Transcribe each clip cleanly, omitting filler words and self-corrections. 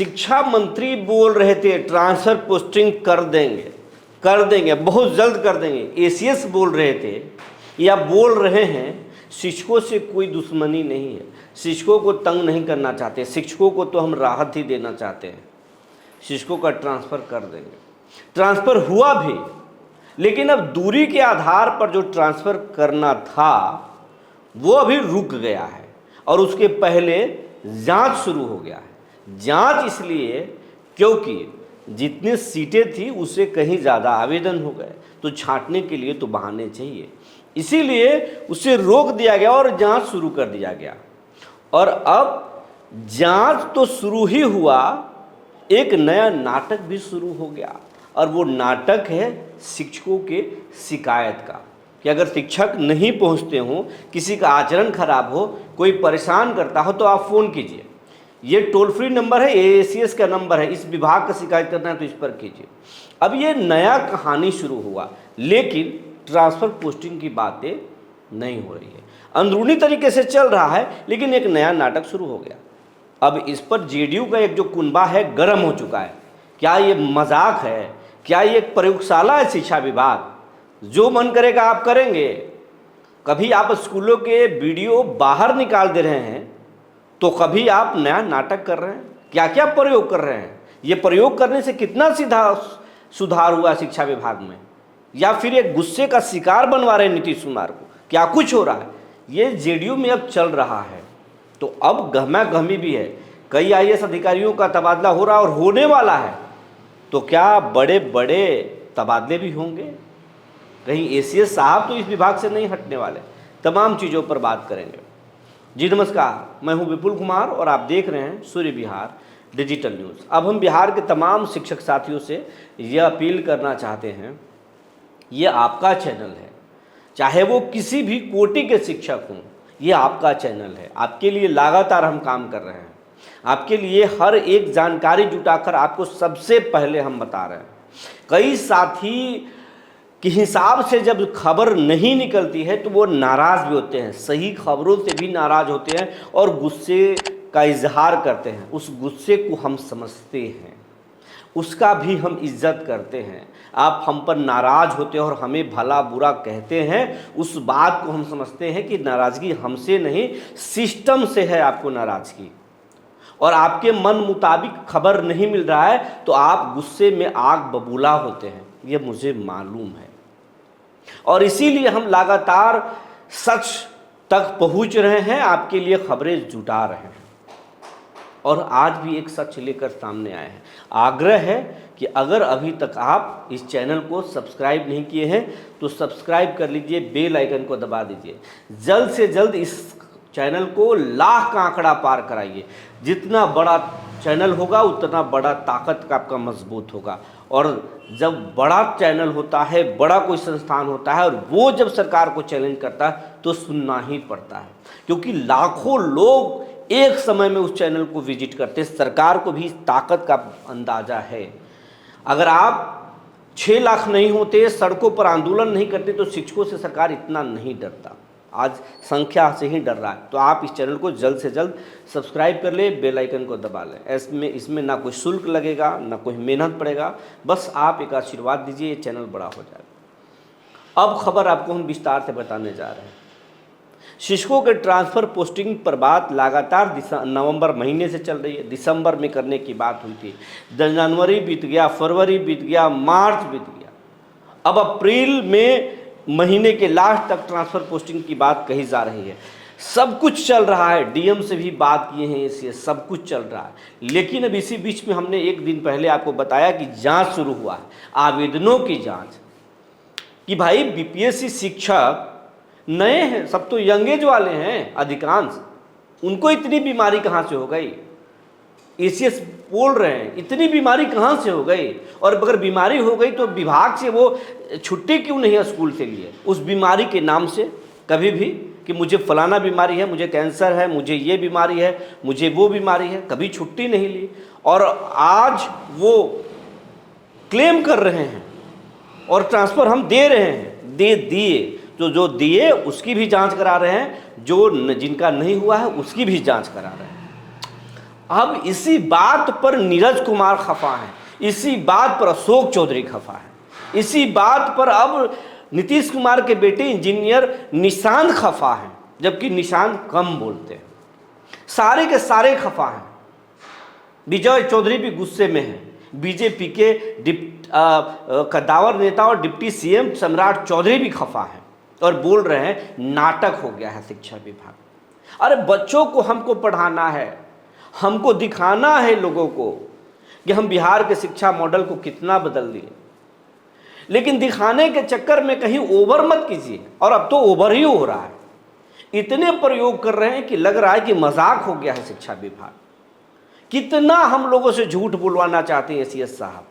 शिक्षा मंत्री बोल रहे थे ट्रांसफर पोस्टिंग कर देंगे बहुत जल्द कर देंगे। एसीएस बोल रहे थे या बोल रहे हैं शिक्षकों से कोई दुश्मनी नहीं है, शिक्षकों को तंग नहीं करना चाहते, शिक्षकों को तो हम राहत ही देना चाहते हैं, शिक्षकों का ट्रांसफ़र कर देंगे। ट्रांसफ़र हुआ भी, लेकिन अब दूरी के आधार पर जो ट्रांसफ़र करना था वो अभी रुक गया है और उसके पहले जांच शुरू हो गया है। जांच इसलिए क्योंकि जितनी सीटें थी उससे कहीं ज़्यादा आवेदन हो गए, तो छांटने के लिए तो बहाने चाहिए, इसीलिए उसे रोक दिया गया और जांच शुरू कर दिया गया। और अब जांच तो शुरू ही हुआ, एक नया नाटक भी शुरू हो गया और वो नाटक है शिक्षकों के शिकायत का कि अगर शिक्षक नहीं पहुंचते हों, किसी का आचरण खराब हो, कोई परेशान करता हो तो आप फ़ोन कीजिए। ये टोल फ्री नंबर है, एसीएस का नंबर है, इस विभाग का शिकायत करना है तो इस पर कीजिए। अब ये नया कहानी शुरू हुआ, लेकिन ट्रांसफ़र पोस्टिंग की बातें नहीं हो रही है, अंदरूनी तरीके से चल रहा है, लेकिन एक नया नाटक शुरू हो गया। अब इस पर जेडीयू का एक जो कुनबा है गर्म हो चुका है। क्या ये मजाक है? क्या ये एक प्रयोगशाला है शिक्षा विभाग? जो मन करेगा आप करेंगे। कभी आप स्कूलों के वीडियो बाहर निकाल दे रहे हैं तो कभी आप नया नाटक कर रहे हैं। क्या क्या प्रयोग कर रहे हैं? ये प्रयोग करने से कितना सीधा सुधार हुआ शिक्षा विभाग में, या फिर एक गुस्से का शिकार बनवा रहे हैं नीतीश कुमार को? क्या कुछ हो रहा है? ये जेडीयू में अब चल रहा है, तो अब गहमा गहमी भी है। कई आईएएस अधिकारियों का तबादला हो रहा और होने वाला है, तो क्या बड़े बड़े तबादले भी होंगे? कहीं एसीएस साहब तो इस विभाग से नहीं हटने वाले। तमाम चीज़ों पर बात करेंगे। जी नमस्कार, मैं हूं विपुल कुमार और आप देख रहे हैं सूर्य विहार डिजिटल न्यूज़। अब हम बिहार के तमाम शिक्षक साथियों से यह अपील करना चाहते हैं, ये आपका चैनल है, चाहे वो किसी भी कोटि के शिक्षक हों, ये आपका चैनल है। आपके लिए लगातार हम काम कर रहे हैं, आपके लिए हर एक जानकारी जुटाकर आपको सबसे पहले हम बता रहे हैं। कई साथी के हिसाब से जब खबर नहीं निकलती है तो वो नाराज़ भी होते हैं, सही खबरों से भी नाराज़ होते हैं और गुस्से का इजहार करते हैं। उस गुस्से को हम समझते हैं, उसका भी हम इज्जत करते हैं। आप हम पर नाराज़ होते हैं और हमें भला बुरा कहते हैं, उस बात को हम समझते हैं कि नाराज़गी हमसे नहीं सिस्टम से है आपको नाराज़गी, और आपके मन मुताबिक खबर नहीं मिल रहा है तो आप गुस्से में आग बबूला होते हैं, ये मुझे मालूम है। और इसीलिए हम लगातार सच तक पहुंच रहे हैं, आपके लिए खबरें जुटा रहे हैं और आज भी एक सच लेकर सामने आए हैं। आग्रह है कि अगर अभी तक आप इस चैनल को सब्सक्राइब नहीं किए हैं तो सब्सक्राइब कर लीजिए, बेल आइकन को दबा दीजिए। जल्द से जल्द इस चैनल को लाख का आंकड़ा पार कराइए। जितना बड़ा चैनल होगा उतना बड़ा ताकत का आपका मजबूत होगा। और जब बड़ा चैनल होता है, बड़ा कोई संस्थान होता है और वो जब सरकार को चैलेंज करता है तो सुनना ही पड़ता है, क्योंकि लाखों लोग एक समय में उस चैनल को विजिट करते हैं। सरकार को भी इस ताकत का अंदाज़ा है। अगर आप 6 लाख नहीं होते, सड़कों पर आंदोलन नहीं करते तो शिक्षकों से सरकार इतना नहीं डरता। आज संख्या से ही डर रहा है। तो आप इस चैनल को जल्द से जल्द सब्सक्राइब कर ले, बेल आइकन को दबा लें। इसमें ना कोई शुल्क लगेगा, ना कोई मेहनत पड़ेगा, बस आप एक आशीर्वाद दीजिए, ये चैनल बड़ा हो जाएगा। अब खबर आपको हम विस्तार से बताने जा रहे हैं। शिक्षकों के ट्रांसफ़र पोस्टिंग पर बात लगातार नवंबर महीने से चल रही है। दिसंबर में करने की बात हुई थी, जनवरी बीत गया, फरवरी बीत गया, मार्च बीत गया, अब अप्रैल में महीने के लास्ट तक ट्रांसफ़र पोस्टिंग की बात कही जा रही है। सब कुछ चल रहा है, डीएम से भी बात किए हैं, इससे सब कुछ चल रहा है। लेकिन अब इसी बीच में हमने एक दिन पहले आपको बताया कि जांच शुरू हुआ है, आवेदनों की जांच, कि भाई बीपीएससी शिक्षक नए हैं, सब तो यंग एज वाले हैं अधिकांश, उनको इतनी बीमारी कहाँ से हो गई? एसीएस बोल रहे हैं इतनी बीमारी कहाँ से हो गई, और अगर बीमारी हो गई तो विभाग से वो छुट्टी क्यों नहीं है स्कूल से लिए उस बीमारी के नाम से? कभी भी कि मुझे फलाना बीमारी है, मुझे कैंसर है, मुझे ये बीमारी है, मुझे वो बीमारी है, कभी छुट्टी नहीं ली। और आज वो क्लेम कर रहे हैं और ट्रांसफ़र हम दे रहे हैं, दे दिए, तो जो दिए उसकी भी जांच करा रहे हैं, जो जिनका नहीं हुआ है उसकी भी जांच करा रहे हैं। अब इसी बात पर नीरज कुमार खफा हैं, इसी बात पर अशोक चौधरी खफा है, इसी बात पर अब नीतीश कुमार के बेटे इंजीनियर निशांत खफा हैं, जबकि निशांत कम बोलते हैं। सारे के सारे खफा हैं। विजय चौधरी भी गुस्से में हैं। बीजेपी के कद्दावर नेता और डिप्टी सीएम सम्राट चौधरी भी खफा हैं और बोल रहे हैं नाटक हो गया है शिक्षा विभाग। अरे बच्चों को हमको पढ़ाना है, हमको दिखाना है लोगों को कि हम बिहार के शिक्षा मॉडल को कितना बदल दिए, लेकिन दिखाने के चक्कर में कहीं ओवर मत कीजिए। और अब तो ओवर ही हो रहा है, इतने प्रयोग कर रहे हैं कि लग रहा है कि मजाक हो गया है शिक्षा विभाग। कितना हम लोगों से झूठ बुलवाना चाहते हैं सीएस साहब,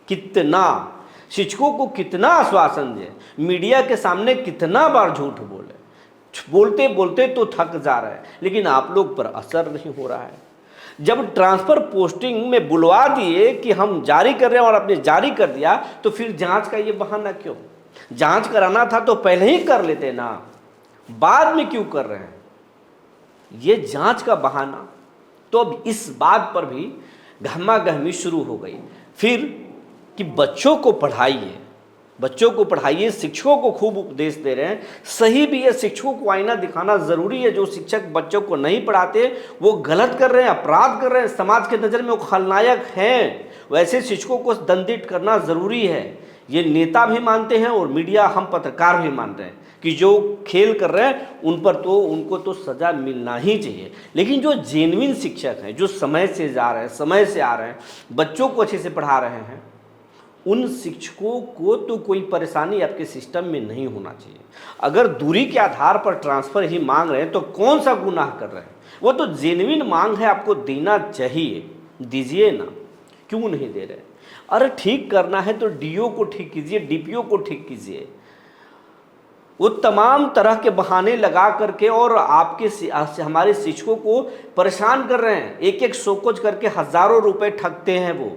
कितना शिक्षकों को कितना आश्वासन दें, मीडिया के सामने कितना बार झूठ बोले, बोलते बोलते तो थक जा रहे हैं, लेकिन आप लोग पर असर नहीं हो रहा है। जब ट्रांसफर पोस्टिंग में बुलवा दिए कि हम जारी कर रहे हैं और आपने जारी कर दिया, तो फिर जांच का ये बहाना क्यों? जांच कराना था तो पहले ही कर लेते ना, बाद में क्यों कर रहे हैं ये जांच का बहाना? तो अब इस बात पर भी गहमागहमी शुरू हो गई फिर कि बच्चों को पढ़ाइए, बच्चों को पढ़ाइए। शिक्षकों को खूब उपदेश दे रहे हैं, सही भी है, शिक्षकों को आईना दिखाना ज़रूरी है। जो शिक्षक बच्चों को नहीं पढ़ाते वो गलत कर रहे हैं, अपराध कर रहे हैं, समाज के नज़र में वो खलनायक हैं। वैसे शिक्षकों को दंडित करना ज़रूरी है, ये नेता भी मानते हैं और मीडिया, हम पत्रकार भी मान रहे हैं कि जो खेल कर रहे हैं उन पर तो उनको तो सज़ा मिलना ही चाहिए। लेकिन जो जेन्युइन शिक्षक हैं, जो समय से जा रहे हैं, समय से आ रहे हैं, बच्चों को अच्छे से पढ़ा रहे हैं, उन शिक्षकों को तो कोई परेशानी आपके सिस्टम में नहीं होना चाहिए। अगर दूरी के आधार पर ट्रांसफ़र ही मांग रहे हैं तो कौन सा गुनाह कर रहे हैं? वो तो जेन्युइन मांग है, आपको देना चाहिए, दीजिए ना, क्यों नहीं दे रहे? अरे ठीक करना है तो डीओ को ठीक कीजिए, डीपीओ को ठीक कीजिए। वो तमाम तरह के बहाने लगा करके और आपके हमारे शिक्षकों को परेशान कर रहे हैं। एक एक शोकोज करके हज़ारों रुपए ठगते हैं वो।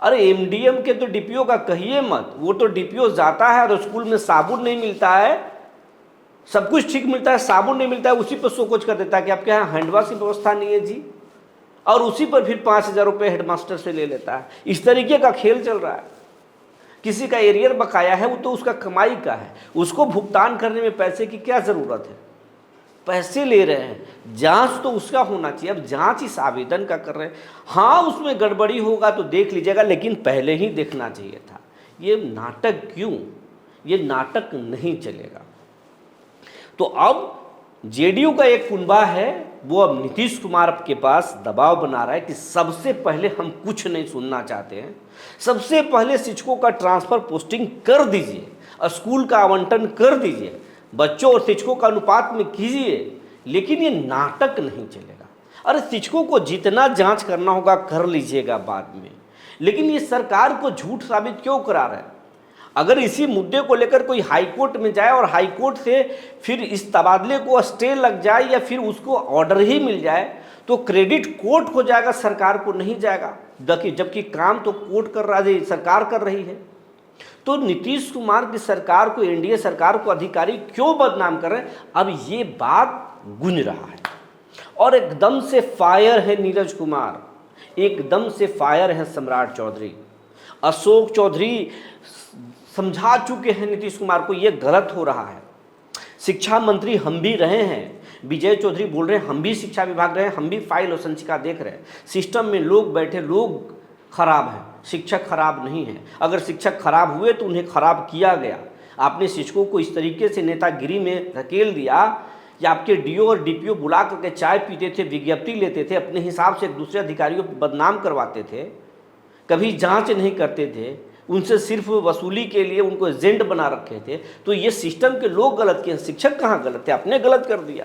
अरे एमडीएम के तो डीपीओ का कहिए मत, वो तो डीपीओ जाता है और स्कूल में साबुन नहीं मिलता है, सब कुछ ठीक मिलता है, साबुन नहीं मिलता है, उसी पर शोकोज कर देता है कि आपके यहाँ हैंडवाश की व्यवस्था नहीं है जी, और उसी पर फिर 5,000 रुपये हेडमास्टर से ले लेता है। इस तरीके का खेल चल रहा है। किसी का एरियर बकाया है, वो तो उसका कमाई का है, उसको भुगतान करने में पैसे की क्या ज़रूरत है? पैसे ले रहे हैं, जांच तो उसका होना चाहिए। अब जांच इस आवेदन का कर रहे हैं, हाँ उसमें गड़बड़ी होगा तो देख लीजिएगा, लेकिन पहले ही देखना चाहिए था। ये नाटक क्यों? ये नाटक नहीं चलेगा। तो अब जेडीयू का एक कुनबा है, वो अब नीतीश कुमार के पास दबाव बना रहा है कि सबसे पहले हम कुछ नहीं सुनना चाहते हैं, सबसे पहले शिक्षकों का ट्रांसफ़र पोस्टिंग कर दीजिए, स्कूल का आवंटन कर दीजिए, बच्चों और शिक्षकों का अनुपात में कीजिए, लेकिन ये नाटक नहीं चलेगा। अरे शिक्षकों को जितना जांच करना होगा कर लीजिएगा बाद में, लेकिन ये सरकार को झूठ साबित क्यों करा रहा है? अगर इसी मुद्दे को लेकर कोई हाई कोर्ट में जाए और हाई कोर्ट से फिर इस तबादले को स्टे लग जाए या फिर उसको ऑर्डर ही मिल जाए तो क्रेडिट कोर्ट को जाएगा, सरकार को नहीं जाएगा, जबकि काम तो कोर्ट कर रहा है, सरकार कर रही है। तो नीतीश कुमार की सरकार को, एनडीए सरकार को अधिकारी क्यों बदनाम कर रहे हैं? अब ये बात गूंज रहा है और एकदम से फायर है नीरज कुमार, एकदम से फायर है सम्राट चौधरी। अशोक चौधरी समझा चुके हैं नीतीश कुमार को ये गलत हो रहा है। शिक्षा मंत्री हम भी रहे हैं, विजय चौधरी बोल रहे हैं हम भी शिक्षा विभाग रहे हैं, हम भी फाइल और संचिका देख रहे हैं। सिस्टम में लोग बैठे, लोग खराब हैं, शिक्षक खराब नहीं है। अगर शिक्षक खराब हुए तो उन्हें खराब किया गया। आपने शिक्षकों को इस तरीके से नेतागिरी में धकेल दिया कि आपके डीओ और डीपीओ बुला करके चाय पीते थे, विज्ञप्ति लेते थे, अपने हिसाब से एक दूसरे अधिकारियों को बदनाम करवाते थे, कभी जांच नहीं करते थे, उनसे सिर्फ वसूली के लिए उनको एजेंट बना रखे थे। तो ये सिस्टम के लोग गलत किए, शिक्षक कहाँ गलत थे? आपने गलत कर दिया।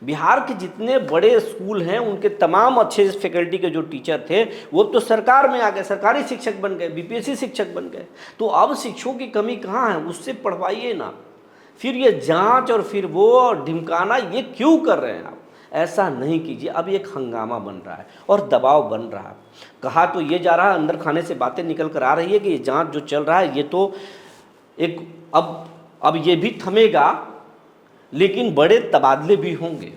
बिहार के जितने बड़े स्कूल हैं उनके तमाम अच्छे फैकल्टी के जो टीचर थे वो तो सरकार में आ गए, सरकारी शिक्षक बन गए, बीपीएससी शिक्षक बन गए। तो अब शिक्षकों की कमी कहाँ है? उससे पढ़वाइए ना। फिर ये जांच और फिर वो ढिमकाना, ये क्यों कर रहे हैं आप? ऐसा नहीं कीजिए। अब एक हंगामा बन रहा है और दबाव बन रहा है। कहा तो ये जा रहा है, अंदर खाने से बातें निकल कर आ रही है कि ये जांच जो चल रहा है ये तो एक अब ये भी थमेगा, लेकिन बड़े तबादले भी होंगे।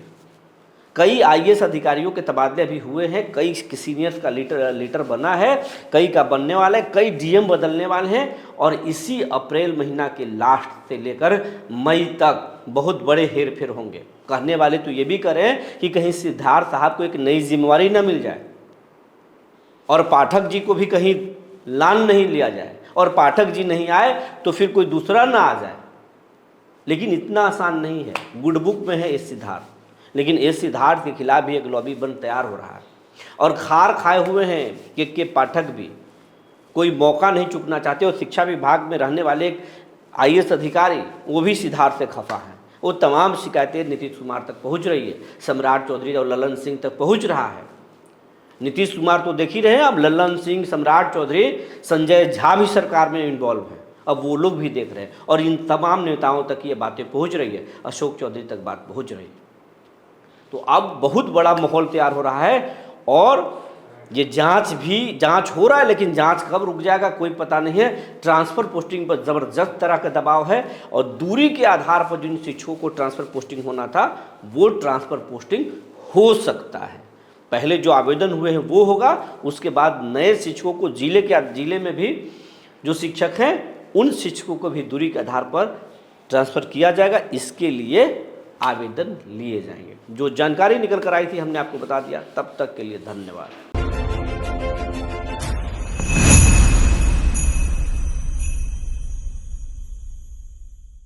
कई आईएएस अधिकारियों के तबादले अभी हुए हैं, कई सीनियर्स का लीडर बना है, कई का बनने वाला है, कई डीएम बदलने वाले हैं और इसी अप्रैल महीना के लास्ट से लेकर मई तक बहुत बड़े हेर फेर होंगे। कहने वाले तो ये भी करें कि कहीं सिद्धार्थ साहब को एक नई जिम्मेवारी न मिल जाए और पाठक जी को भी कहीं लान नहीं लिया जाए और पाठक जी नहीं आए तो फिर कोई दूसरा ना आ जाए। लेकिन इतना आसान नहीं है। गुड बुक में है एस सिद्धार्थ, लेकिन एस सिद्धार्थ के खिलाफ भी एक लॉबी बन तैयार हो रहा है और खार खाए हुए हैं के पाठक भी, कोई मौका नहीं चूकना चाहते। और शिक्षा विभाग में रहने वाले एक आईएएस अधिकारी वो भी सिद्धार्थ से खफा है। वो तमाम शिकायतें नीतीश कुमार तक पहुंच रही है, सम्राट चौधरी और ललन सिंह तक पहुंच रहा है। नीतीश कुमार तो देख ही रहे हैं, अब ललन सिंह, सम्राट चौधरी, संजय झा भी सरकार में इन्वॉल्व है, अब वो लोग भी देख रहे हैं और इन तमाम नेताओं तक ये बातें पहुंच रही है, अशोक चौधरी तक बात पहुंच रही है। तो अब बहुत बड़ा माहौल तैयार हो रहा है और ये जांच हो रहा है, लेकिन जांच कब रुक जाएगा कोई पता नहीं है। ट्रांसफ़र पोस्टिंग पर ज़बरदस्त तरह का दबाव है और दूरी के आधार पर जिन शिक्षकों को ट्रांसफ़र पोस्टिंग होना था वो ट्रांसफ़र पोस्टिंग हो सकता है। पहले जो आवेदन हुए हैं वो होगा, उसके बाद नए शिक्षकों को जिले में भी जो शिक्षक हैं उन शिक्षकों को भी दूरी के आधार पर ट्रांसफ़र किया जाएगा। इसके लिए आवेदन लिए जाएंगे। जो जानकारी निकल कर आई थी हमने आपको बता दिया। तब तक के लिए धन्यवाद।